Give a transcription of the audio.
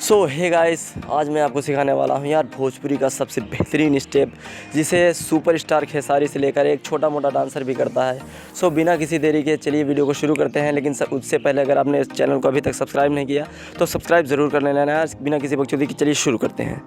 सो hey guys, आज मैं आपको सिखाने वाला हूँ यार भोजपुरी का सबसे बेहतरीन स्टेप, जिसे सुपरस्टार खेसारी से लेकर एक छोटा मोटा डांसर भी करता है। सो बिना किसी देरी के चलिए वीडियो को शुरू करते हैं। लेकिन उससे पहले अगर आपने इस चैनल को अभी तक सब्सक्राइब नहीं किया तो सब्सक्राइब ज़रूर कर लेना यार, बिना किसी बकचोदी के। चलिए शुरू करते हैं।